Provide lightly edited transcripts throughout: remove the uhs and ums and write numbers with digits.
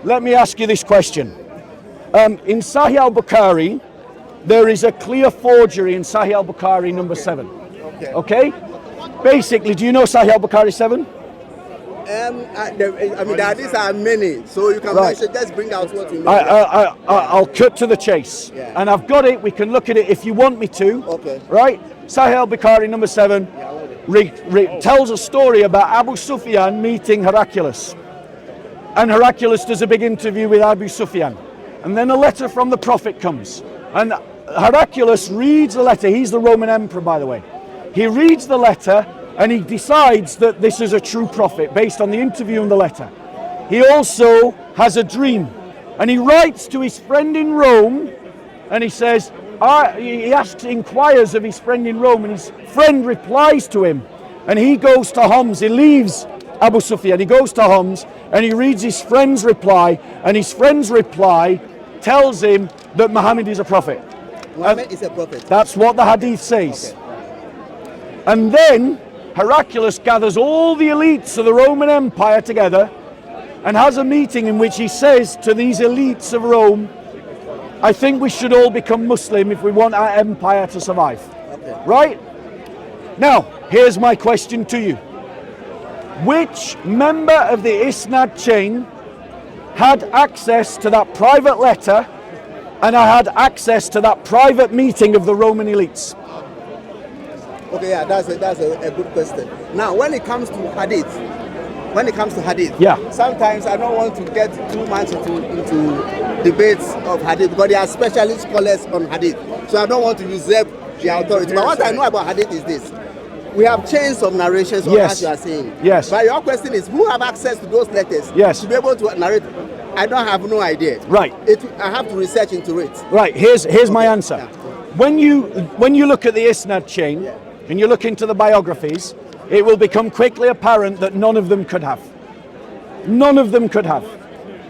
let me ask you this question. In Sahih al-Bukhari, there is a clear forgery in Sahih al-Bukhari number 7. Okay? Basically, do you know Sahih al-Bukhari 7? These are many, so you can mention, just bring out what you know. I'll cut to the chase. Yeah. And I've got it, we can look at it if you want me to. Okay. Right? Sahih al-Bukhari number 7 tells a story about Abu Sufyan meeting Heraclius. And Heraclius does a big interview with Abu Sufyan. And then a letter from the Prophet comes. And Heraclius reads the letter. He's the Roman emperor, by the way. He reads the letter and he decides that this is a true prophet based on the interview and the letter. He also has a dream. And he writes to his friend in Rome and he says, inquires of his friend in Rome, and his friend replies to him. And he goes to Homs. He leaves Abu Sufyan. He goes to Homs and he reads his friend's reply, and his friend's reply tells him that Muhammad is a prophet. Muhammad is a prophet. That's what the Hadith says. Okay. And then Heraclius gathers all the elites of the Roman Empire together and has a meeting in which he says to these elites of Rome, I think we should all become Muslim if we want our empire to survive. Okay. Right? Now, here's my question to you. Which member of the Isnad chain had access to that private letter and I had access to that private meeting of the Roman elites? Okay, yeah, that's a good question. Now, when it comes to Hadith, yeah, sometimes I don't want to get too much into debates of Hadith because there are specialist scholars on Hadith. So I don't want to usurp the authority. But what I know about Hadith is this. We have chains of narrations on what you are saying. Yes. But your question is, who have access to those letters to be able to narrate? I have no idea. Right. I have to research into it. Right. Here's my answer. Yeah. When you look at the Isnad chain and you look into the biographies, it will become quickly apparent that none of them could have. None of them could have.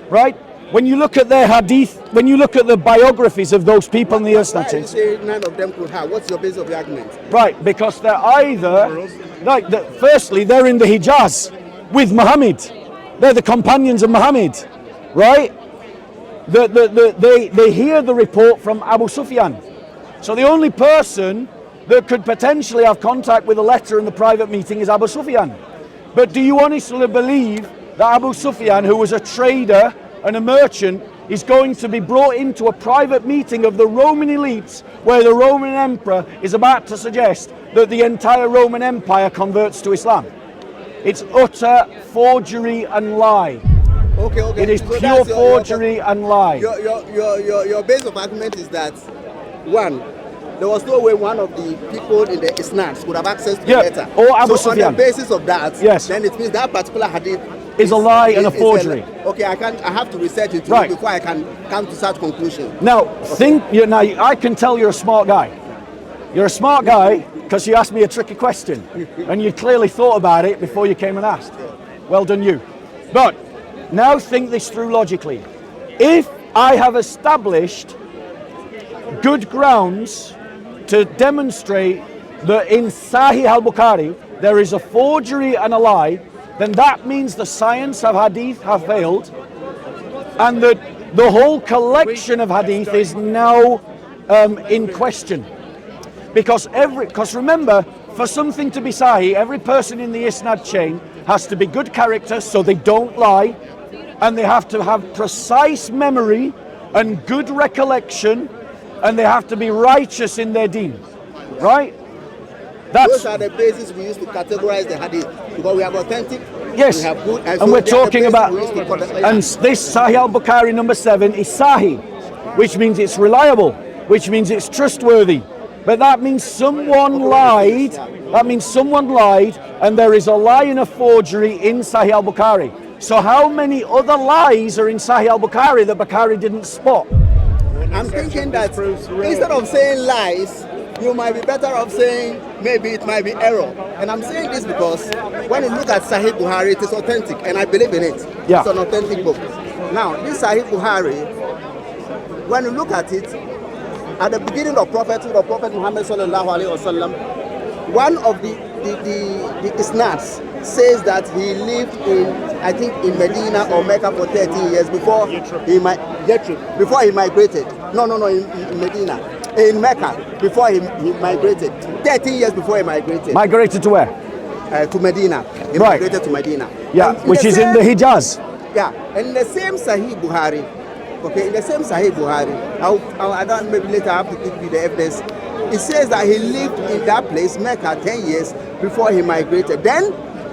Right? When you look at their hadith, when you look at the biographies of those people in the Isnad chain, say none of them could have. What's your base of the argument? Right, because they're either firstly they're in the Hijaz with Muhammad. They're the companions of Muhammad. Right? They hear the report from Abu Sufyan. So the only person that could potentially have contact with a letter in the private meeting is Abu Sufyan. But do you honestly believe that Abu Sufyan, who was a trader and a merchant, is going to be brought into a private meeting of the Roman elites where the Roman emperor is about to suggest that the entire Roman Empire converts to Islam? It's utter forgery and lie. Okay. It is so pure forgery and lie. Your base of argument is that, one, there was no way one of the people in the Isnads could have access to the letter. Or Abu Sufyan. On the basis of that, then it means that particular hadith is a lie and a forgery. Okay, I have to research into it before I can come to such conclusion. Now, I can tell you're a smart guy. You're a smart guy because you asked me a tricky question and you clearly thought about it before you came and asked. Well done you. But now think this through logically. If I have established good grounds to demonstrate that in Sahih al-Bukhari there is a forgery and a lie, then that means the science of hadith have failed and that the whole collection of hadith is now in question. Because remember, for something to be sahih, every person in the Isnad chain has to be good character so they don't lie, and they have to have precise memory and good recollection, and they have to be righteous in their deen. Right? Those are the bases we use to categorize the hadith, because we have authentic, yes, we have good, and so we're talking about, and this Sahih al-Bukhari number 7 is Sahih, which means it's reliable, which means it's trustworthy. But that means someone lied. That means someone lied, and there is a lie and a forgery in Sahih al-Bukhari. So how many other lies are in Sahih al-Bukhari that Bukhari didn't spot? I'm thinking that instead of saying lies, you might be better off saying maybe it might be error. And I'm saying this because when you look at Sahih Bukhari, it is authentic, and I believe in it. Yeah. It's an authentic book. Now, this Sahih Bukhari, when you look at it, at the beginning of prophethood of Prophet Muhammad sallallahu alaihi wasallam, one of the isnads says that he lived in, I think, in Medina or Mecca for 13 years before before he migrated. No, in Medina, in Mecca before he migrated. 13 years before he migrated. Migrated to where? To Medina. He migrated to Medina. Yeah, which is in the Hijaz. Yeah, and in the same Sahih Bukhari. Okay, in the same Sahih Bukhari. I don't, maybe later I have to give you the evidence. It says that he lived in that place, Mecca, 10 years before he migrated. Then,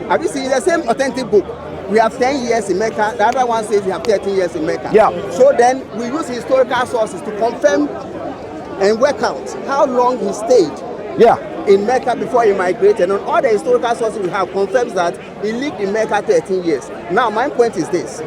have you seen the same authentic book? We have 10 years in Mecca. The other one says we have 13 years in Mecca. Yeah. So then we use historical sources to confirm and work out how long he stayed. Yeah. In Mecca before he migrated. And all the historical sources we have confirms that he lived in Mecca 13 years. Now, my point is this.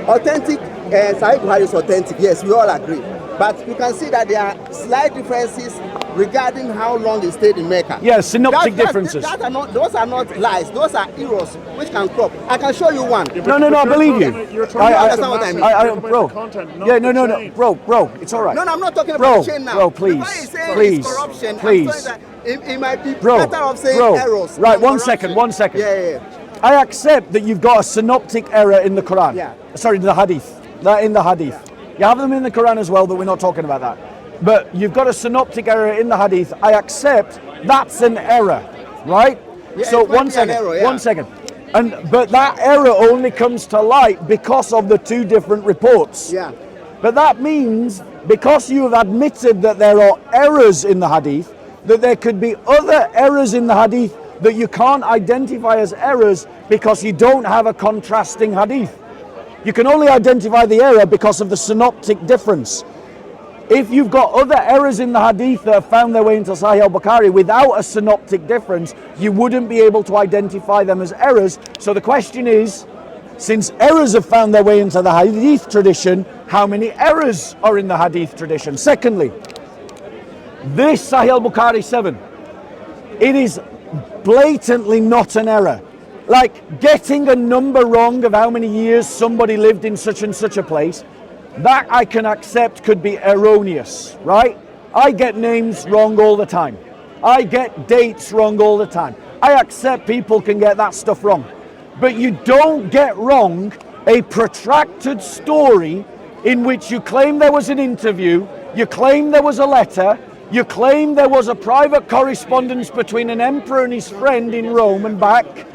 Authentic, Sahih Bukhari is authentic. Yes, we all agree. But you can see that there are slight differences regarding how long he stayed in Mecca. Yes, synoptic differences. Those are not lies. Those are errors which can crop. I can show you one. No, I believe you. You're trying to what I mean. Bro. Bro, it's all right. No, I'm not talking about the chain now. Bro, please, Before he's saying please, it's corruption, please. I'm saying that it might be better of saying errors. Right, one corruption. second. Yeah. I accept that you've got a synoptic error in the Quran. Yeah. Sorry, the Hadith. In the Hadith. You have them in the Quran as well, but we're not talking about that. But you've got a synoptic error in the Hadith. I accept that's an error, right? Yeah, so one second. But that error only comes to light because of the two different reports. Yeah. But that means, because you have admitted that there are errors in the Hadith, that there could be other errors in the Hadith that you can't identify as errors because you don't have a contrasting Hadith. You can only identify the error because of the synoptic difference. If you've got other errors in the Hadith that have found their way into Sahih al-Bukhari without a synoptic difference, you wouldn't be able to identify them as errors. So the question is, since errors have found their way into the Hadith tradition, how many errors are in the Hadith tradition? Secondly, this Sahih al-Bukhari 7, it is blatantly not an error. Like getting a number wrong of how many years somebody lived in such and such a place, that I can accept could be erroneous, right? I get names wrong all the time. I get dates wrong all the time. I accept people can get that stuff wrong. But you don't get wrong a protracted story in which you claim there was an interview, you claim there was a letter, you claim there was a private correspondence between an emperor and his friend in Rome and back.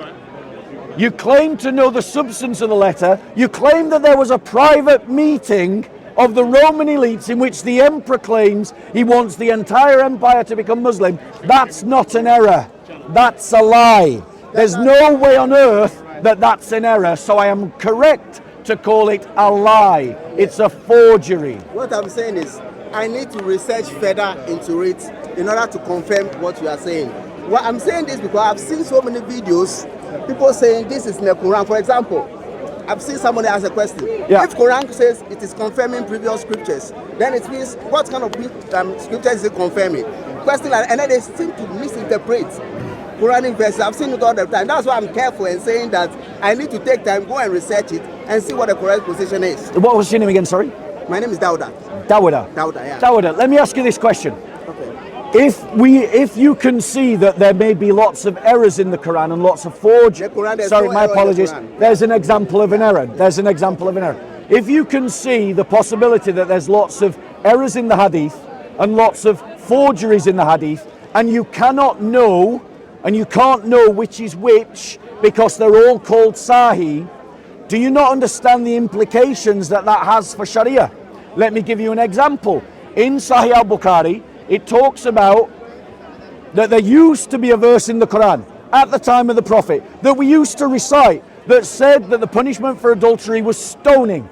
You claim to know the substance of the letter. You claim that there was a private meeting of the Roman elites in which the emperor claims he wants the entire empire to become Muslim. That's not an error. That's a lie. There's no way on earth that that's an error, so I am correct to call it a lie. It's a forgery. What I'm saying is, I need to research further into it in order to confirm what you are saying. Well, I'm saying this because I've seen so many videos, people saying this is in the Quran. For example, I've seen somebody ask a question. Yeah. If Quran says it is confirming previous scriptures, then it means what kind of scriptures is it confirming? Question like, and then they seem to misinterpret Quranic verses. I've seen it all the time. That's why I'm careful in saying that I need to take time, go and research it, and see what the correct position is. What was your name again, sorry? My name is Dauda. Dawuda. Yeah. Dawuda, let me ask you this question. Okay. If you can see that there may be lots of errors in the Quran and lots of Quran, sorry, no my error apologies. in the Quran. There's an example of an error. If you can see the possibility that there's lots of errors in the Hadith and lots of forgeries in the Hadith, and you cannot know, and you can't know which is which because they're all called Sahih, do you not understand the implications that that has for Sharia? Let me give you an example. In Sahih al-Bukhari, it talks about that there used to be a verse in the Quran at the time of the Prophet that we used to recite that said that the punishment for adultery was stoning.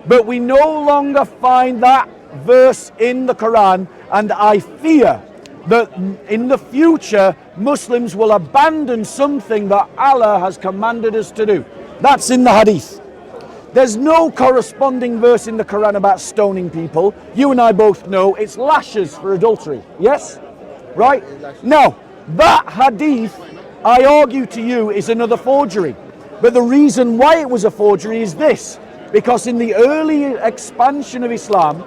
But we no longer find that verse in the Quran, and I fear that in the future Muslims will abandon something that Allah has commanded us to do. That's in the Hadith. There's no corresponding verse in the Quran about stoning people. You and I both know it's lashes for adultery. Yes? Right? Now, that Hadith, I argue to you, is another forgery. But the reason why it was a forgery is this. Because in the early expansion of Islam,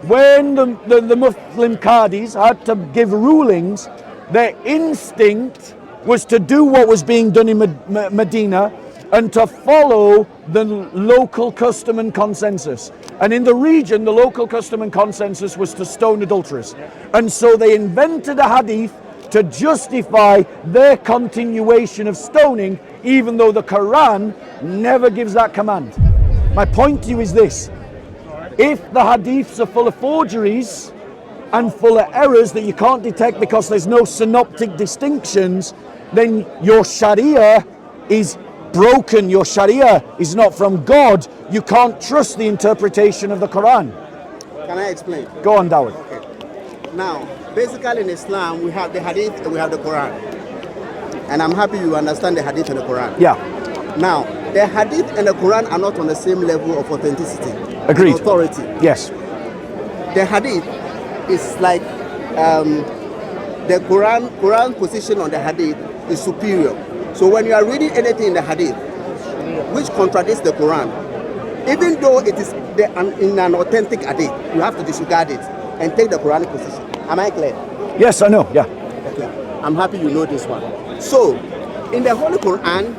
when the Muslim Qadis had to give rulings, their instinct was to do what was being done in Medina and to follow the local custom and consensus. And in the region, the local custom and consensus was to stone adulterers. And so they invented a hadith to justify their continuation of stoning, even though the Quran never gives that command. My point to you is this: if the hadiths are full of forgeries and full of errors that you can't detect because there's no synoptic distinctions, then your Sharia is broken. Your Sharia is not from God. You can't trust the interpretation of the Quran. Can I explain? Go on, Dawud. Okay. Now, basically in Islam, we have the Hadith and we have the Quran. And I'm happy you understand the Hadith and the Quran. Yeah. Now, the Hadith and the Quran are not on the same level of authenticity. Agreed. And authority. Yes. The Hadith is like the Quran position on the Hadith is superior. So when you are reading anything in the Hadith which contradicts the Quran, even though it is in an authentic Hadith, you have to disregard it and take the Quranic position. Am I clear? Yes, I know. Yeah. Okay. I'm happy you know this one. So, in the Holy Quran,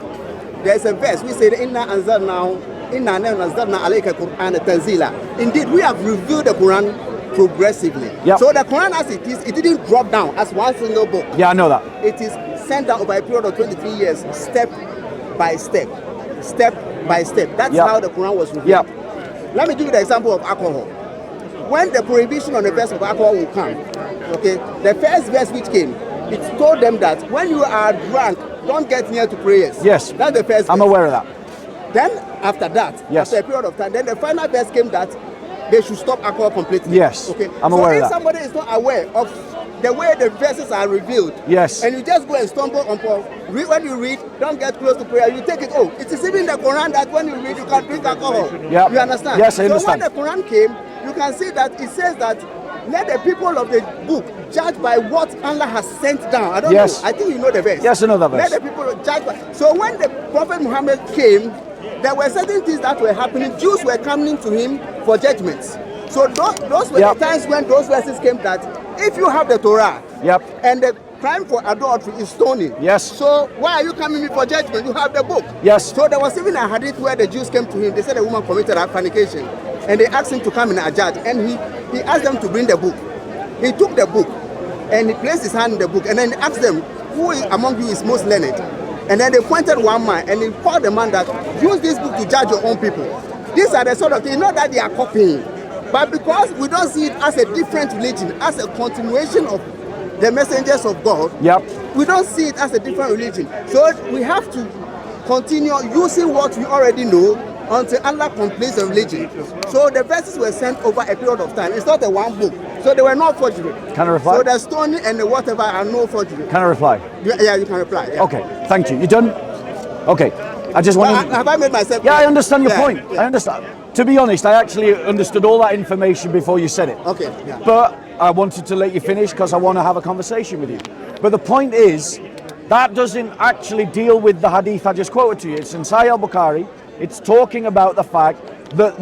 there's a verse. We say, Inna anzalna alayka Qur'an tanzila. Indeed, we have reviewed the Quran progressively. Yep. So the Quran as it is, it didn't drop down as one single book. Yeah, I know that. It is sent down over a period of 23 years, step by step. Step by step. That's Yep. how the Quran was reviewed. Yep. Let me give you the example of alcohol. When the prohibition on the verse of alcohol will come, okay, the first verse which came, it told them that when you are drunk, don't get near to prayers. Yes. That's the first verse. I'm aware of that. Then after that, Yes. after a period of time, then the final verse came that they should stop alcohol completely. Yes. Okay. I'm so aware of if that. somebody is not aware of the way the verses are revealed, Yes. and you just go and stumble on when you read, don't get close to prayer, you take it, oh, it is even the Quran that when you read, you can drink alcohol. Yep. You understand? Yes, I understand. So when the Quran came, you can see that it says that let the people of the book judge by what Allah has sent down. I don't Yes. know. I think you know the verse. Yes, I know that verse. Let the people judge by. So when the Prophet Muhammad came, there were certain things that were happening. Jews were coming to him for judgments. So those were Yep. the times when those verses came that if you have the Torah, Yep. and the crime for adultery is stoning. Yes. So why are you coming in for judgment? You have the book. Yes. So there was even a hadith where the Jews came to him. They said the woman committed a fornication, and they asked him to come in a judge, and he asked them to bring the book. He took the book, and he placed his hand in the book, and then he asked them, who among you is most learned? And then they pointed one man, and he called the man that use this book to judge your own people. These are the sort of things, not that they are copying, but because we don't see it as a different religion, as a continuation of the messengers of God, Yep. we don't see it as a different religion. So we have to continue using what we already know until Allah completes the religion. So the verses were sent over a period of time. It's not a one book. So they were not forgery. Can I reply? So the stoning and the whatever are no forgery. Can I reply? Yeah, you can reply. Yeah. Okay. Thank you. You done? Okay. I just want to. Have I made myself Yeah, I clear? understand your Yeah, point. yeah. I understand. To be honest, I actually understood all that information before you said it. Okay. Yeah. But I wanted to let you finish because I want to have a conversation with you. But the point is, that doesn't actually deal with the hadith I just quoted to you. It's in Sahih al-Bukhari. It's talking about the fact that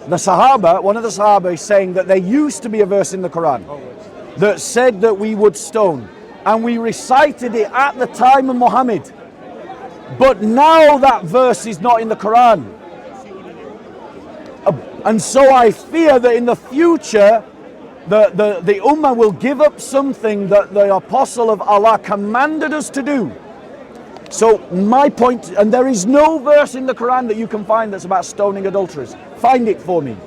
the Sahaba, one of the Sahaba is saying that there used to be a verse in the Quran that said that we would stone. And we recited it at the time of Muhammad. But now that verse is not in the Quran. And so I fear that in the future, the Ummah will give up something that the Apostle of Allah commanded us to do. So my point, and there is no verse in the Quran that you can find that's about stoning adulterers. Find it for me.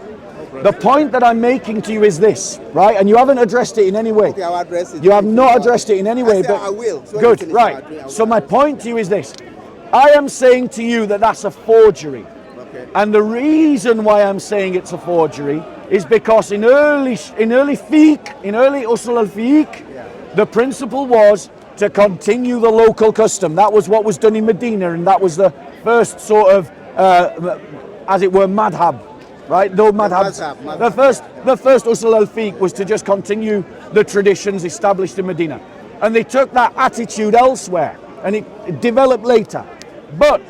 The point that I'm making to you is this, right? And you haven't addressed it in any way. Okay, I'll address it. You have not addressed it in any way. I said But I will. So good, finish, right. I will. So my point to you is this. I am saying to you that that's a forgery. Okay. And the reason why I'm saying it's a forgery is because in early fiqh, in early usul al-fiqh, the principle was to continue the local custom. That was what was done in Medina, and that was the first sort of, as it were, madhab. Right, no madhabs. The first usul al-fiqh was to just continue the traditions established in Medina, and they took that attitude elsewhere, and it developed later. But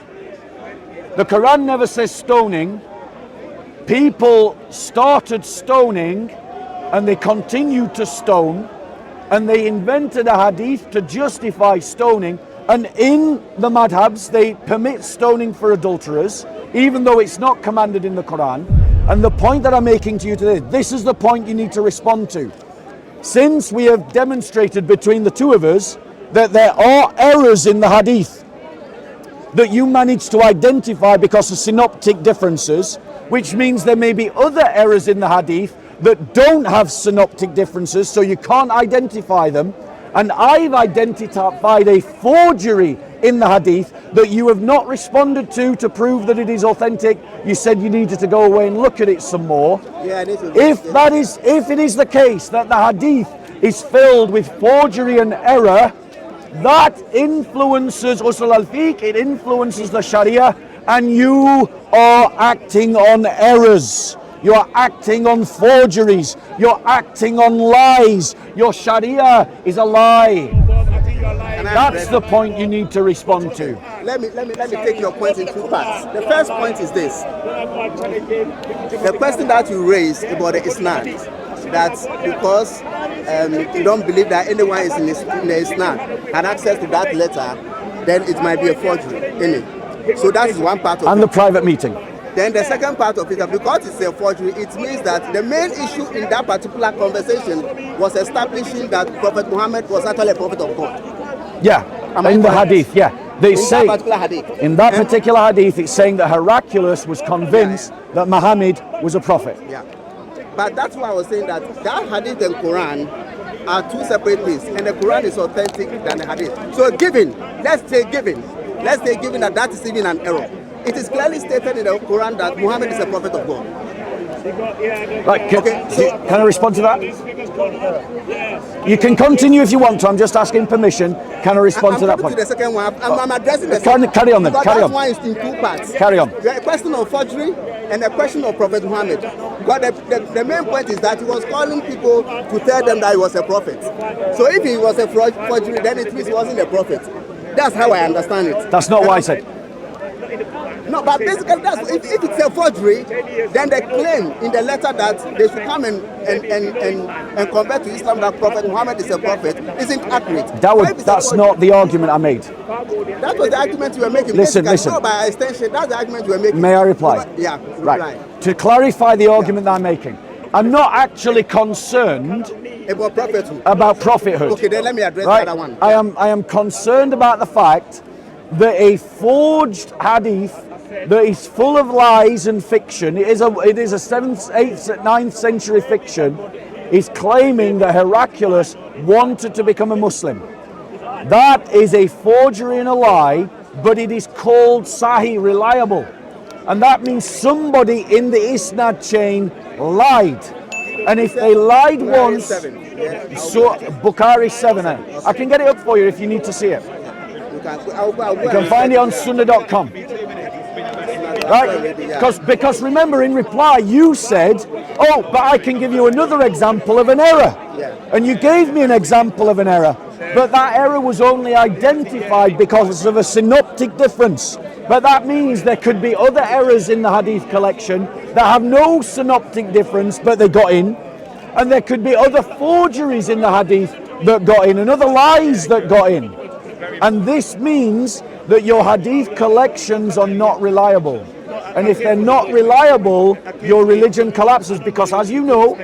the Quran never says stoning. People started stoning, and they continued to stone, and they invented a hadith to justify stoning. And in the madhabs, they permit stoning for adulterers, even though it's not commanded in the Quran. And the point that I'm making to you today, this is the point you need to respond to. Since we have demonstrated between the two of us that there are errors in the hadith that you managed to identify because of synoptic differences, which means there may be other errors in the hadith that don't have synoptic differences, so you can't identify them. And I've identified a forgery in the hadith that you have not responded to prove that it is authentic. You said you needed to go away and look at it some more. Yeah, if it is the case that the hadith is filled with forgery and error, that influences usul al-fiqh, it influences the Sharia, and you are acting on errors. You're acting on forgeries. You're acting on lies. Your Sharia is a lie. That's the point you need to respond to. Let me take your point in two parts. The first point is this. The question that you raised about the Islam, that because you don't believe that anyone is in the Islam had access to that letter, then it might be a forgery, innit? So that is one part of it. And the private meeting. Then the second part of it, because it's a forgery, it means that the main issue in that particular conversation was establishing that Prophet Muhammad was actually a prophet of God. Yeah, in the hadith, yeah. They say, that particular hadith. In that particular hadith, it's saying that Heraclius was convinced that Muhammad was a prophet. Yeah. But that's why I was saying that hadith and Quran are two separate things, and the Quran is authentic than the hadith. So let's say given that is even an error. It is clearly stated in the Quran that Muhammad is a prophet of God. Right, can I respond to that? You can continue if you want to. I'm just asking permission. Can I respond to that point? To the second one. I'm addressing the second. Carry on then. Carry on. That one is in two parts. Carry on. The question of forgery and the question of Prophet Muhammad. But the main point is that he was calling people to tell them that he was a prophet. So if he was a forgery, then it means he wasn't a prophet. That's how I understand it. That's not what I said. No, but basically, if it's a forgery, then they claim in the letter that they should come and convert to Islam that Prophet Muhammad is a prophet isn't accurate. That's not the argument I made. That was the argument you were making. Listen. No, by extension, that's the argument you were making. May I reply? Yeah, reply. Right. To clarify the argument that I'm making, I'm not actually concerned about prophethood. Okay, then let me address the other one. I am concerned about the fact that a forged hadith that is full of lies and fiction, it is a 7th, 8th, 9th century fiction, is claiming that Heraclius wanted to become a Muslim. That is a forgery and a lie, but it is called Sahih, reliable. And that means somebody in the Isnad chain lied. And if they lied once, so Bukhari 7, I can get it up for you if you need to see it. You can find it on sunnah.com. Right? Because remember, in reply, you said, oh, but I can give you another example of an error. And you gave me an example of an error. But that error was only identified because of a synoptic difference. But that means there could be other errors in the hadith collection that have no synoptic difference, but they got in. And there could be other forgeries in the hadith that got in, and other lies that got in. And this means that your hadith collections are not reliable. And if they're not reliable, your religion collapses, because as you know,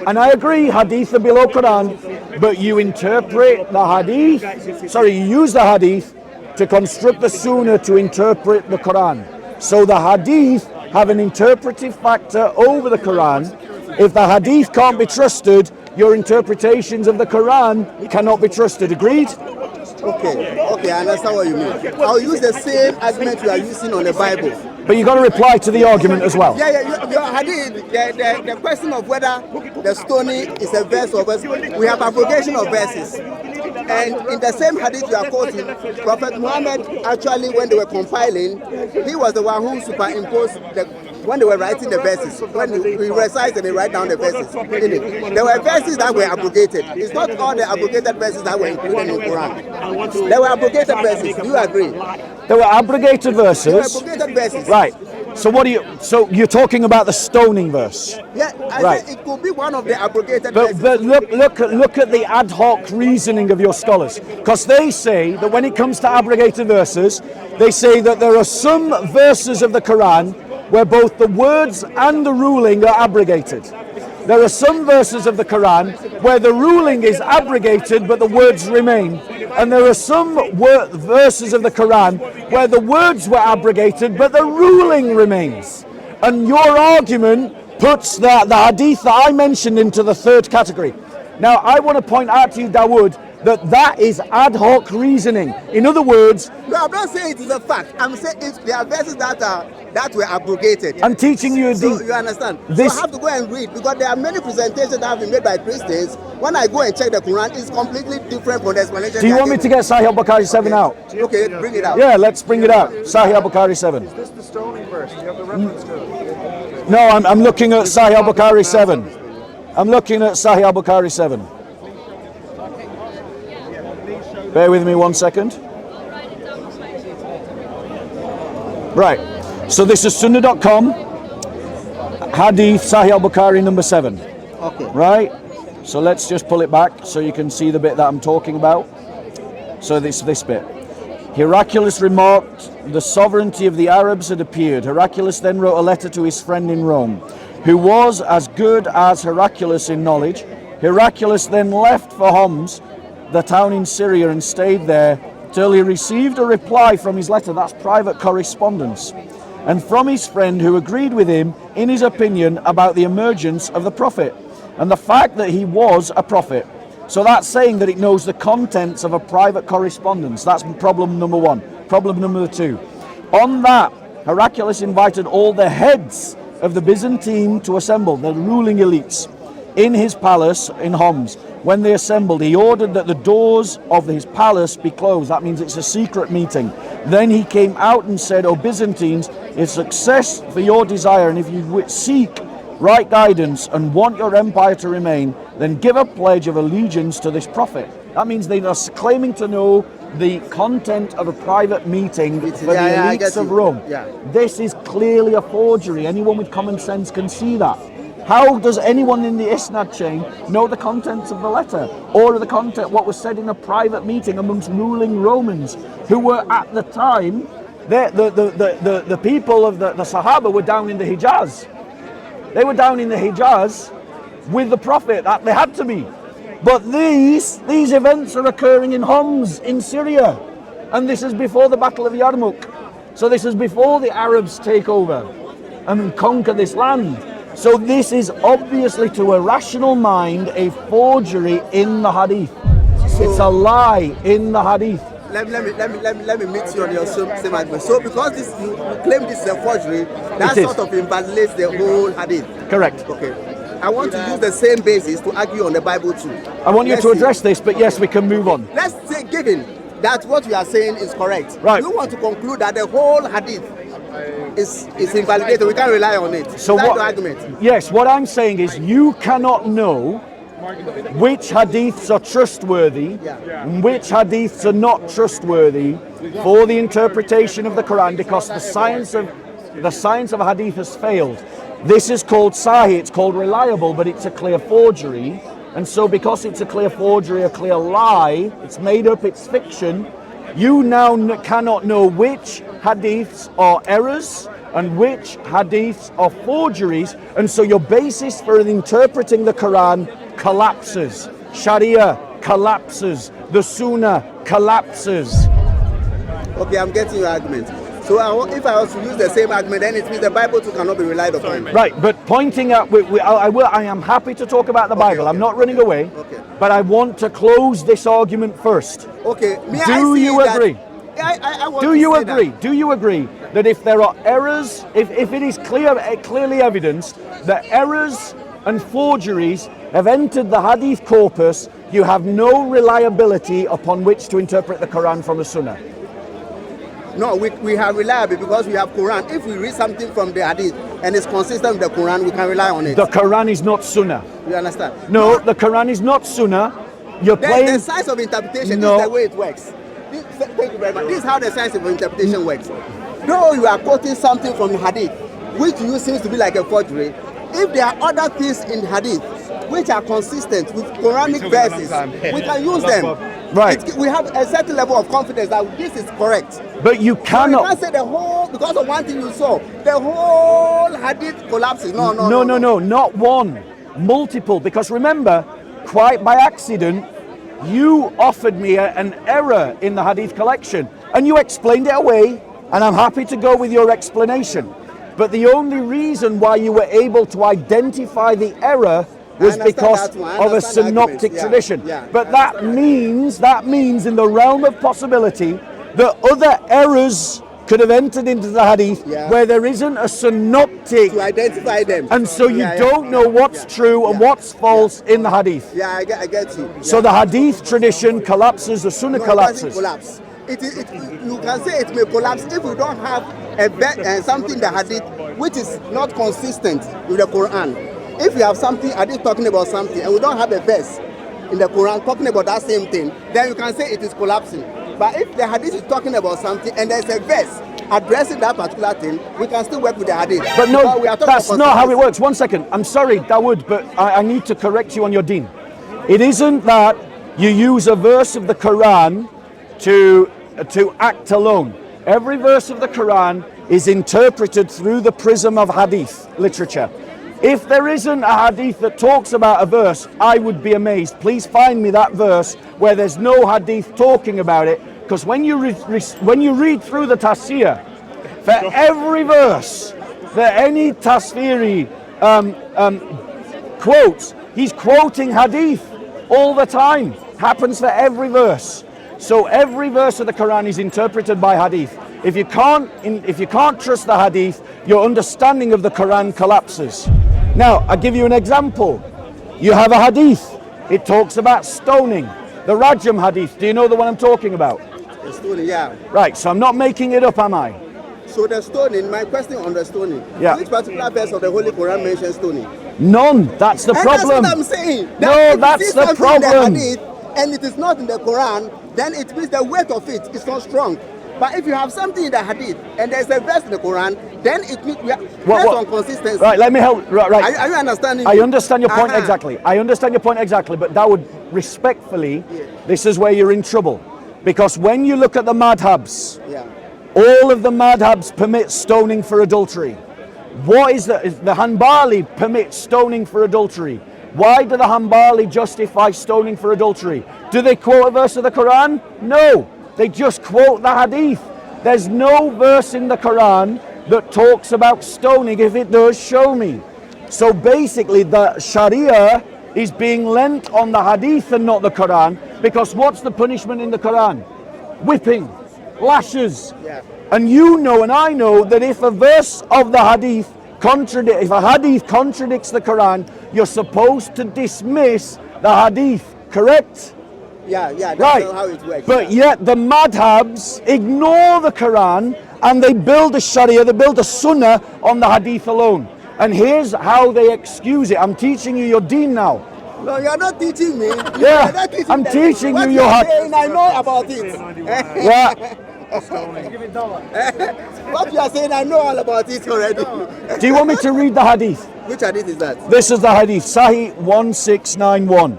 and I agree, hadith are below Quran, but you interpret the hadith, you use the hadith to construct the sunnah to interpret the Quran. So the hadith have an interpretive factor over the Quran. If the hadith can't be trusted, your interpretations of the Quran cannot be trusted. Agreed? Okay, I understand what you mean. I'll use the same argument you are using on the Bible. But you've got to reply to the argument as well. Yeah. Your hadith, the question of whether the stoning is a verse or verse, we have abrogation of verses. And in the same hadith you are quoting, Prophet Muhammad, actually, when they were compiling, he was the one who superimposed when they were writing the verses, when we recite and they write down the verses. There were verses that were abrogated. It's not all the abrogated verses that were included in the Quran. There were abrogated verses. Do you agree? There were abrogated verses. There were abrogated verses. Right. So what do you? So you're talking about the stoning verse? Yeah, I Right. said it could be one of the abrogated But verses. look at the ad hoc reasoning of your scholars, because they say that when it comes to abrogated verses, they say that there are some verses of the Quran where both the words and the ruling are abrogated. There are some verses of the Quran where the ruling is abrogated but the words remain. And there are some verses of the Quran where the words were abrogated but the ruling remains. And your argument puts the hadith that I mentioned into the third category. Now, I want to point out to you, Dawood, that is ad hoc reasoning. In other words, No, I'm not saying it is a fact. I'm saying there are verses that were abrogated. I'm teaching you So you understand? This- So I have to go and read, because there are many presentations that have been made by Christians. When I go and check the Quran, it's completely different from the explanation. Do you want me to get Sahih al-Bukhari 7 out? Okay, bring it out. Yeah, let's bring it out. Sahih al-Bukhari 7. Is this the stoning verse? Do you have the reference to it? No, I'm looking at Sahih al-Bukhari 7. I'm looking at Sahih al-Bukhari 7. Bear with me 1 second. Right. So this is sunnah.com, Hadith Sahih al-Bukhari number 7. Okay. Right? So let's just pull it back so you can see the bit that I'm talking about. So this bit. Heraclius remarked, the sovereignty of the Arabs had appeared. Heraclius then wrote a letter to his friend in Rome, who was as good as Heraclius in knowledge. Heraclius then left for Homs, the town in Syria, and stayed there till he received a reply from his letter. That's private correspondence. And from his friend, who agreed with him in his opinion about the emergence of the prophet and the fact that he was a prophet. So that's saying that it knows the contents of a private correspondence. That's problem number 1. Problem number 2. On that, Heraclius invited all the heads of the Byzantine to assemble, the ruling elites, in his palace in Homs. When they assembled, he ordered that the doors of his palace be closed. That means it's a secret meeting. Then he came out and said, O Byzantines, if success for your desire, and if you seek right guidance and want your empire to remain, then give a pledge of allegiance to this prophet. That means they are claiming to know the content of a private meeting for the elites of Rome. Yeah. This is clearly a forgery. Anyone with common sense can see that. How does anyone in the Isnad chain know the contents of the letter, or the content, what was said in a private meeting amongst ruling Romans who were at the time, the people of the Sahaba were down in the Hijaz. They were down in the Hijaz with the Prophet. That they had to be. But these events are occurring in Homs in Syria, and this is before the Battle of Yarmouk. So this is before the Arabs take over and conquer this land. So this is obviously, to a rational mind, a forgery in the Hadith. It's a lie in the Hadith. Let me meet you on your same argument. So because you claim this is a forgery, that sort of invalidates the whole Hadith. Correct. Okay. I want to use the same basis to argue on the Bible too. I want you to address this, but yes, we can move on. Let's say, given that what you are saying is correct, right, you want to conclude that the whole Hadith is invalidated. We can't rely on it. So that's what? The argument. Yes. What I'm saying is, you cannot know which hadiths are trustworthy and which hadiths are not trustworthy for the interpretation of the Quran, because the science of hadith has failed. This is called sahih, it's called reliable, but it's a clear forgery. And so because it's a clear forgery, a clear lie, it's made up, it's fiction, you now cannot know which hadiths are errors and which hadiths are forgeries, and so your basis for interpreting the Quran collapses. Sharia collapses. The Sunnah collapses. Okay, I'm getting your argument. So if I was to use the same argument, then it means the Bible too cannot be relied upon. Right, but pointing out, I am happy to talk about the Bible. Okay. I'm not running away. Okay. But I want to close this argument first. Okay. Do you agree? I want Do to you say agree? that. Do you agree that if there are errors, if it is clearly evidenced that errors and forgeries have entered the Hadith corpus, you have no reliability upon which to interpret the Quran from the Sunnah? No, we have reliability because we have Quran. If we read something from the Hadith and it's consistent with the Quran, we can rely on it. The Quran is not Sunnah. You understand? No, the Quran is not Sunnah. You're playing. The science of interpretation No. is the way it works. Thank you very much. This is how the science of interpretation works. Though you are quoting something from the Hadith, which you seems to be like a forgery, if there are other things in hadith which are consistent with Quranic verses, we can use them. Right. We have a certain level of confidence that this is correct. But you So cannot. you can't say the whole, because of one thing you saw, the whole hadith collapses. No, Not one, multiple. Because remember, quite by accident, you offered me an error in the hadith collection, and you explained it away, and I'm happy to go with your explanation. But the only reason why you were able to identify the error was because of a synoptic tradition. But that means in the realm of possibility that other errors could have entered into the hadith where there isn't a synoptic to identify them, and so you don't know what's true and what's false in the hadith. I get you. So the hadith tradition collapses, the sunnah collapses. Collapse. You can say it may collapse if we don't have something in the hadith which is not consistent with the Quran. If we have something hadith talking about something and we don't have a verse in the Quran talking about that same thing, then you can say it is collapsing. But if the hadith is talking about something and there's a verse addressing that particular thing, we can still work with the hadith. But no, that's not how it works. One second. I'm sorry, Dawood, but I need to correct you on your deen. It isn't that you use a verse of the Quran to act alone. Every verse of the Quran is interpreted through the prism of hadith literature. If there isn't a hadith that talks about a verse, I would be amazed. Please find me that verse where there's no hadith talking about it, because when you read through the tafsir, for every verse that any tafsiri quotes, he's quoting hadith all the time. Happens for every verse. So every verse of the Quran is interpreted by hadith. If you can't trust the hadith, your understanding of the Quran collapses. Now, I'll give you an example. You have a hadith. It talks about stoning. The Rajam hadith. Do you know the one I'm talking about? The stoning, yeah. Right, so I'm not making it up, am I? So the stoning, my question on the stoning. Yeah. Which particular verse of the Holy Quran mentions stoning? None. That's the problem. That's what I'm saying. No, that's the problem. And it is not in the Quran, then it means the weight of it is not strong. But if you have something in the hadith and there's a verse in the Quran, then it means we are based on consistency. Right, let me help. Right. Are you understanding? I understand your point exactly. I understand your point exactly, but that would respectfully, this is where you're in trouble. Because when you look at the madhabs, all of the madhabs permit stoning for adultery. What is the Hanbali permits stoning for adultery? Why do the Hanbali justify stoning for adultery? Do they quote a verse of the Quran? No. They just quote the hadith. There's no verse in the Quran that talks about stoning. If it does, show me. So basically the Sharia is being lent on the hadith and not the Quran, because what's the punishment in the Quran? Whipping, lashes. And you know and I know that if a verse of the hadith if a hadith contradicts the Quran, you're supposed to dismiss the hadith, correct? That's right. how it works. But yet the madhabs ignore the Quran and they build a Sharia, they build a Sunnah on the hadith alone. And here's how they excuse it. I'm teaching you your deen now. No, you're not teaching me. I'm teaching you your hadith. I know about it. What you are saying, I know all about it already. Do you want me to read the hadith? Which hadith is that? This is the hadith, Sahih 1691.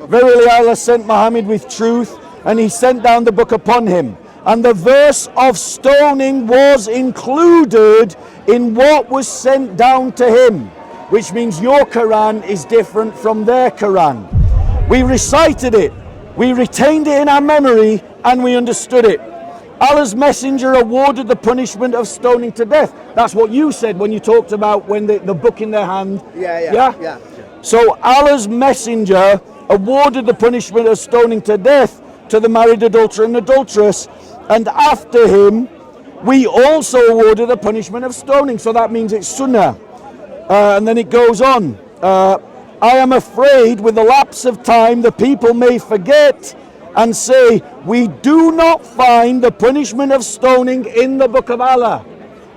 Verily Allah sent Muhammad with truth, and he sent down the book upon him. And the verse of stoning was included in what was sent down to him, which means your Quran is different from their Quran. We recited it, we retained it in our memory, and we understood it. Allah's messenger awarded the punishment of stoning to death. That's what you said when you talked about when the book in their hand. Yeah. So Allah's messenger awarded the punishment of stoning to death to the married adulterer and adulteress, and after him we also awarded the punishment of stoning. So that means it's sunnah. And then it goes on. I am afraid with the lapse of time the people may forget and say, we do not find the punishment of stoning in the book of Allah.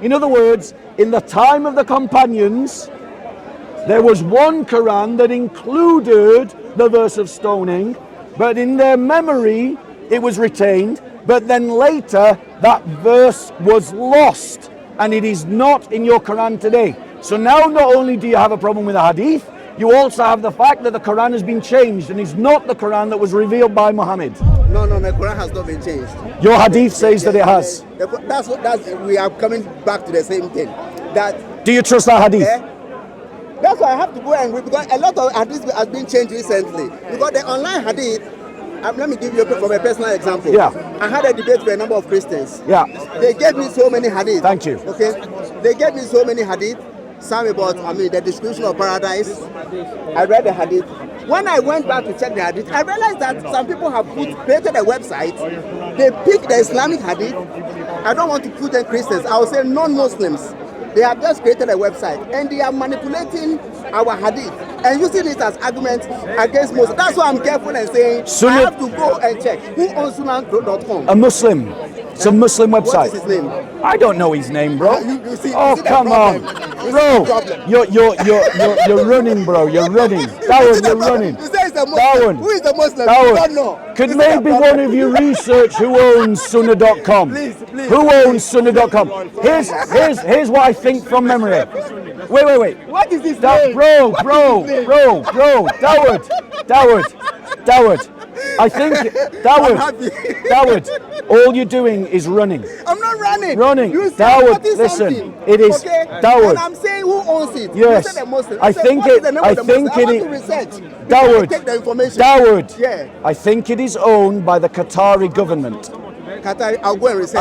In other words, in the time of the companions, there was one Quran that included the verse of stoning, but in their memory it was retained, but then later that verse was lost and it is not in your Quran today. So now not only do you have a problem with the Hadith, you also have the fact that the Quran has been changed and is not the Quran that was revealed by Muhammad. No, the Quran has not been changed. Your Hadith says that it has. We are coming back to the same thing. That Do you trust that Hadith? that's why I have to go and read, because a lot of Hadith has been changed recently. Because the online Hadith, let me give you from a personal example. Yeah. I had a debate with a number of Christians. Yeah. They gave me so many Hadith. Thank you. Okay. They gave me so many Hadith. Some about, the description of paradise. I read the Hadith. When I went back to check the Hadith, I realized that some people have created a website. They pick the Islamic Hadith. I don't want to put them Christians. I will say non-Muslims. They have just created a website and they are manipulating our Hadith and using it as arguments against Muslims. That's why I'm careful and saying I have to go and check who owns Sunan.com. A Muslim. It's a Muslim website. What is his name? I don't know his name, bro. You see Come on, bro. You're running, bro. You're running. Darwin, you're running. You say it's a Muslim. Darwin. Who is the Muslim? Darwin. You don't know. Could maybe one of you research who owns Sunnah.com? Please. Who owns Sunnah.com? Here's what I think from memory. Wait. What is this name? Bro. Dawud. I think, Dawud, all you're doing is running. I'm not running. You Dawud, listen, it is, okay? Dawud. And I'm saying who owns it. Yes. You said a Muslim. I think it is, Dawud, Take the information. Dawud, Yeah. I think it is owned by the Qatari government. Qatar, I'll go and research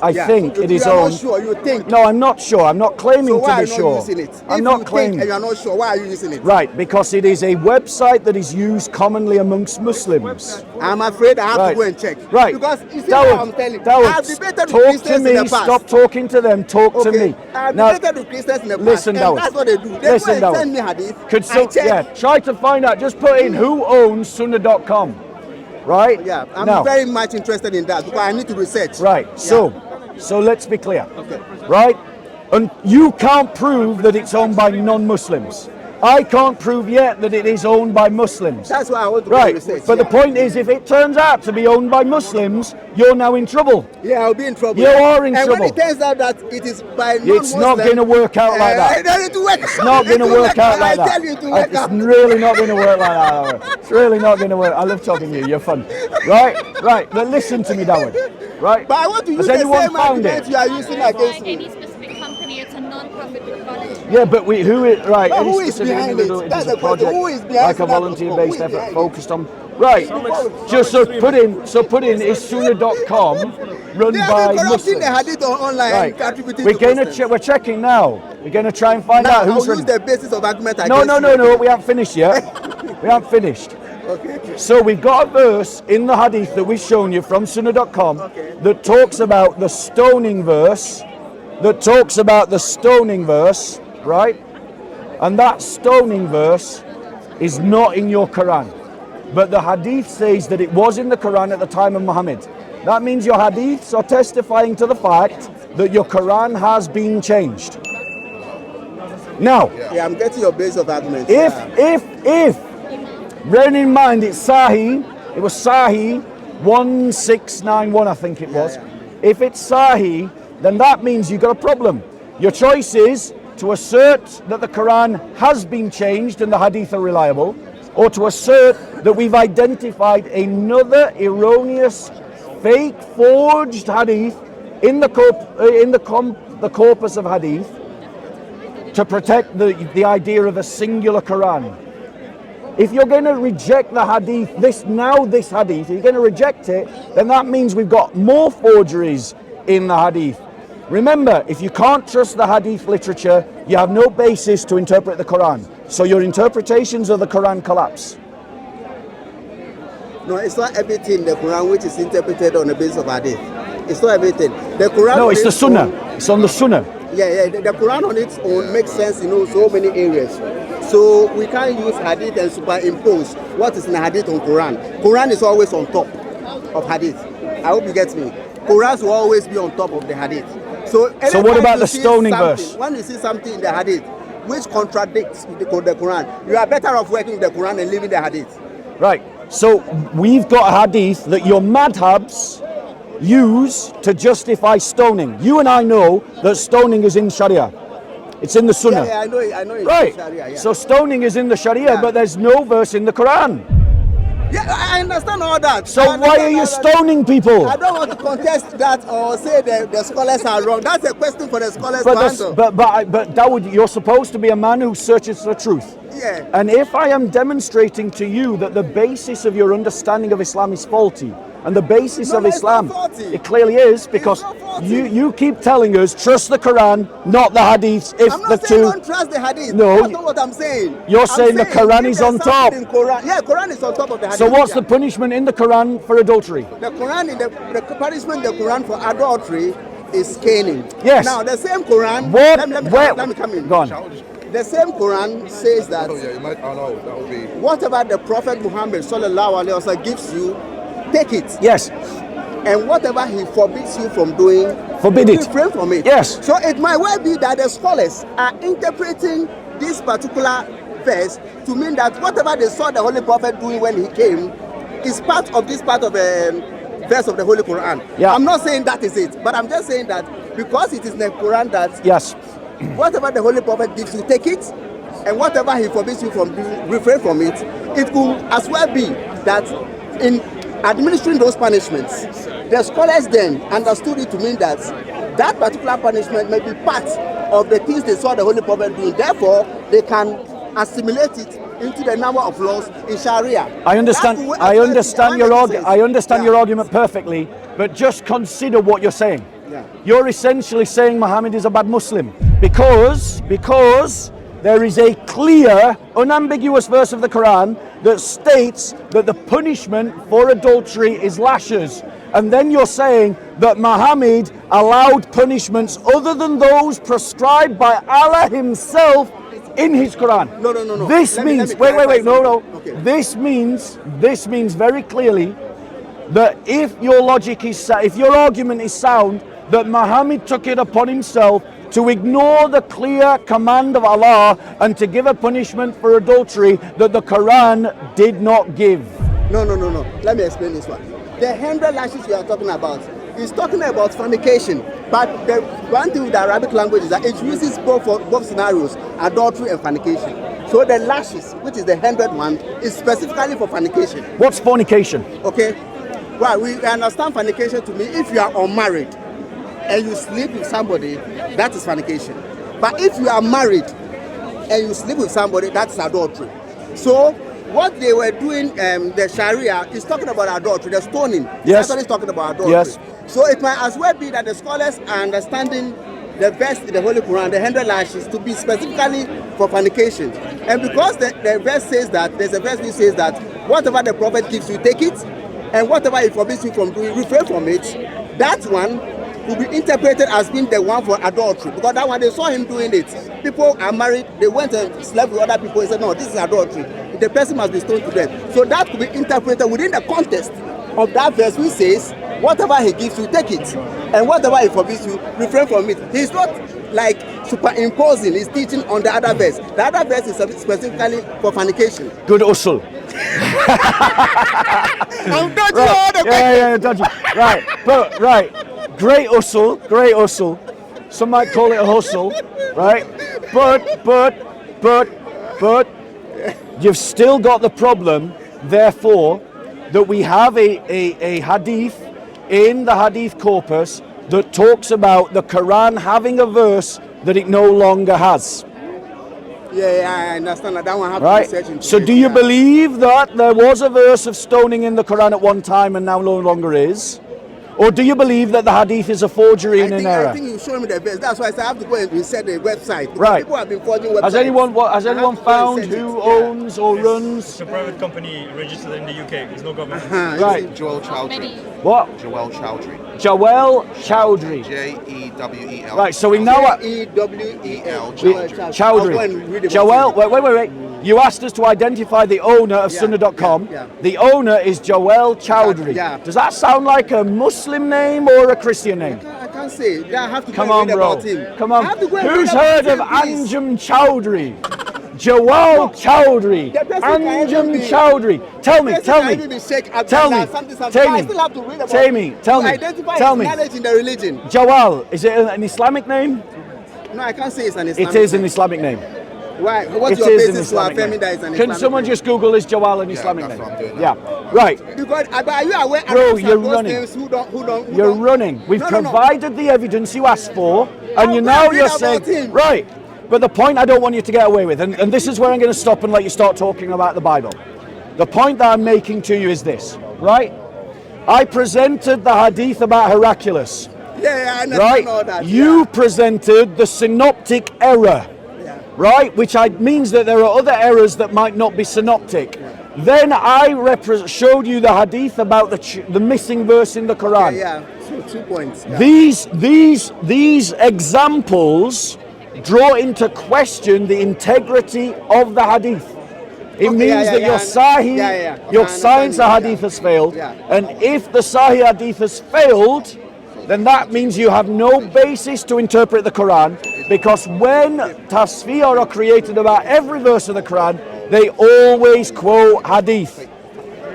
I think it is you are owned. not sure, you think. No, I'm not sure. I'm not claiming So why to are be you not sure. using it? I'm If not you claiming. think and you're not sure, why are you using it? Right, because it is a website that is used commonly amongst Muslims. I'm afraid I have Right. to go and check. Right. Because you see what I'm telling you. I've debated with talk to Christians in the me. past. Stop talking to them. Talk to me. I've Now, debated with Christians in the past. listen, and Dawud. that's what they do. They Listen, go and Dawud. send me hadith. Try to find out. Just put in who owns Sunnah.com. Right? Yeah, I'm Now, very much interested in that because I need to research. Right. Yeah. So let's be clear. Okay. Right? And you can't prove that it's owned by non-Muslims. I can't prove yet that it is owned by Muslims. That's why I want to go Right. research. But the point is, if it turns out to be owned by Muslims, you're now in trouble. Yeah, I'll be in trouble. You are in and trouble. when it turns out that it is by non-Muslim, It's not going to work out like that. It's Not going to work out like that. I tell you to work It's out. really not going to work like that. It's really not going to work. I love talking to you. You're fun. Right. But listen to me, Darwin. Right. But I want to use Has the anyone same found argument it? you are using against me. Any specific company, it's a non-profit technology. Yeah, but who is right? But Any who is specific behind individual, it? it That's is a the question. project, Who is behind like a that? volunteer-based Who is effort behind it? focused on. Right. Just put in is Sunnah.com run They by have been corrupting Muslims. the hadith online Right. and contributing We're to going to Muslims. we're checking now. We're going to try and find Now, out I'll who's use running. the basis of argument No, against you. we haven't finished yet. We haven't finished. Okay. So we've got a verse in the hadith that we've shown you from Sunnah.com that talks about the stoning verse, right? And that stoning verse is not in your Quran. But the hadith says that it was in the Quran at the time of Muhammad. That means your hadiths are testifying to the fact that your Quran has been changed. Now, Yeah, I'm getting your base of argument. if, bearing in mind it was Sahih 1691, I think it was. If it's Sahih, then that means you've got a problem. Your choice is to assert that the Quran has been changed and the hadith are reliable, or to assert that we've identified another erroneous, fake, forged hadith in the corpus of hadith to protect the idea of a singular Quran. If you're going to reject the hadith, this hadith, if you're going to reject it, then that means we've got more forgeries in the hadith. Remember, if you can't trust the hadith literature, you have no basis to interpret the Quran. So your interpretations of the Quran collapse. No, it's not everything in the Quran which is interpreted on the basis of hadith. It's not everything. The Quran. No, on it's the its Sunnah. own- It's on the Sunnah. Yeah. The Quran on its own makes sense in so many areas. So we can't use hadith and superimpose what is in the hadith on Quran. Quran is always on top of hadith. I hope you get me. Quran will always be on top of the hadith. So what anytime about you the see stoning something- verse? When you see something in the hadith which contradicts the Quran, you are better off working with the Quran and leaving the hadith. Right. So we've got a hadith that your madhabs use to justify stoning. You and I know that stoning is in Sharia. It's in the Sunnah. Yeah, I know it's Right. Sharia, yeah. So stoning is in the Sharia, Yeah. but there's no verse in the Quran. Yeah, I understand all that. So I why understand are you all that. stoning people? I don't want to contest that or say the scholars are wrong. That's a question for the scholars to handle. But Dawood, you're supposed to be a man who searches for truth. Yeah. And if I am demonstrating to you that the basis of your understanding of Islam is faulty, and the basis No, of no, it's Islam, not faulty. it clearly is, because not faulty. you keep telling us trust the Quran, not the Hadith. If I'm the not saying two, don't trust the hadith. No, That's not what I'm saying. you're I'm saying the Quran if is there's on top. something in Quran, yeah, Quran is on top of the hadith. so what's yeah. the punishment in the Quran for adultery? The Quran, the punishment in the Quran for adultery is caning. Yes. Now the same Quran. What? Let me come in. Go on. The same Quran says that Oh, yeah, you might. Oh, no, that would be. whatever the Prophet Muhammad sallallahu alaihi wasallam gives you, take it. Yes. And whatever he forbids you from doing, Forbid it. refrain from it. Yes. So it might well be that the scholars are interpreting this particular verse to mean that whatever they saw the Holy Prophet doing when he came is part of this part of the verse of the Holy Quran. Yeah. I'm not saying that is it, but I'm just saying that because it is in the Quran that Yes. whatever the Holy Prophet gives you, take it, and whatever he forbids you from doing, refrain from it. It could as well be that in administering those punishments, the scholars then understood it to mean that that particular punishment may be part of the things they saw the Holy Prophet doing. Therefore, they can assimilate it into the number of laws in Sharia. I understand. That's the way- I understand your argument. I understand Yeah. your argument perfectly, but just consider what you're saying. Yeah. You're essentially saying Muhammad is a bad Muslim because there is a clear, unambiguous verse of the Quran that states that the punishment for adultery is lashes. And then you're saying that Muhammad allowed punishments other than those prescribed by Allah himself in his Quran. No. This Let me means, clarify wait, no. something. Okay. This means very clearly that if your logic is, if your argument is sound, that Muhammad took it upon himself to ignore the clear command of Allah and to give a punishment for adultery that the Quran did not give. No. Let me explain this one. The 100 lashes you are talking about is talking about fornication. But the one thing with the Arabic language is that it uses both scenarios, adultery and fornication. So the lashes, which is the 100 one, is specifically for fornication. What's fornication? Okay? Well, we understand fornication to mean if you are unmarried and you sleep with somebody, that is fornication. But if you are married and you sleep with somebody, that's adultery. So what they were doing, the Sharia is talking about adultery, the stoning. Yes. That's talking about adultery. Yes. So it might as well be that the scholars are understanding the verse in the Holy Quran, the 100 lashes, to be specifically for fornication. And because the verse says that, there's a verse which says that whatever the Prophet gives you, take it, and whatever he forbids you from doing, refrain from it. That one will be interpreted as being the one for adultery, because that one they saw him doing it. People are married, they went and slept with other people and said, no, this is adultery. The person must be stoned to death. So that could be interpreted within the context of that verse which says, whatever he gives you, take it, and whatever he forbids you, refrain from it. He's not like superimposing his teaching on the other verse. The other verse is specifically for fornication. Good usul. I'm dodging Right. all the Yeah, dodgy. Right. Great hustle. Some might call it a hustle, right? But you've still got the problem, therefore, that we have a hadith in the hadith corpus that talks about the Quran having a verse that it no longer has. Yeah, I understand that one. I have to Right? research into So it, do you yeah. believe that there was a verse of stoning in the Quran at one time and now no longer is? Or do you believe that the hadith is a forgery and an I error? think you showed me the verse. That's why I said I have to go and research the website. Because Right. People have been forging websites. Has anyone I have found to go and who search it. Yeah. owns or runs? It's a private company registered in the UK. There's no government. Right. Joel Chowdhury. Many. What? Joel Chowdhury. Joel Chowdhury. Jewel. Right, so we know E-W-E-L. Chowdhury. Joel, wait. You asked us to identify the owner of Yeah, Sunnah.com. yeah. The owner is Joel Chowdhury. Yeah. Does that sound like a Muslim name or a Christian name? I can't say. I have to Come go on, and read bro. about him. Come I on. have to go and Who's read about heard of him, please. Anjum Chowdhury? Jawal Chowdhury, The person can even Anjum be- Chowdhury. Tell me, Person tell can me. even be Sheikh Tell Abdullah, me. something. Tell But I me. still have to read about Tell me. Tell to me. identify Tell his me. knowledge in the religion. Jawal, is it an Islamic name? No, I can't say it's an Islamic It is an name. Islamic name. Why? What's It your is an basis for Islamic affirming name. that it's an Can Islamic someone name? just Google is Jawal an Islamic that's name? what I'm doing Yeah, now. right. Because are you aware? Bro, Arabs you're have those running. names who don't. You're running. We've No, no, no. provided the evidence you asked for, and I'll you go now read you're about saying him. right. But the point I don't want you to get away with, and this is where I'm going to stop and let you start talking about the Bible. The point that I'm making to you is this, right? I presented the hadith about Hercules, Yeah, I understand right? all that. You presented the synoptic error, right? Which means that there are other errors that might not be synoptic. Then I showed you the hadith about the missing verse in the Quran. Yeah. Two points. Yeah. These examples draw into question the integrity of the hadith. It Okay, means that your Sahih, your Okay, I science understand hadith you. has failed. Yeah. And if the Sahih hadith has failed, then that means you have no basis to interpret the Quran, because when tasfir are created about every verse of the Quran, they always quote hadith.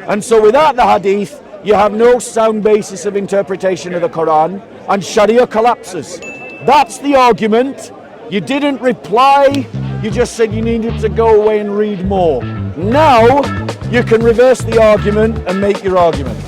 And so without the hadith, you have no sound basis of interpretation of the Quran, and Sharia collapses. That's the argument. You didn't reply, you just said you needed to go away and read more. Now, you can reverse the argument and make your argument.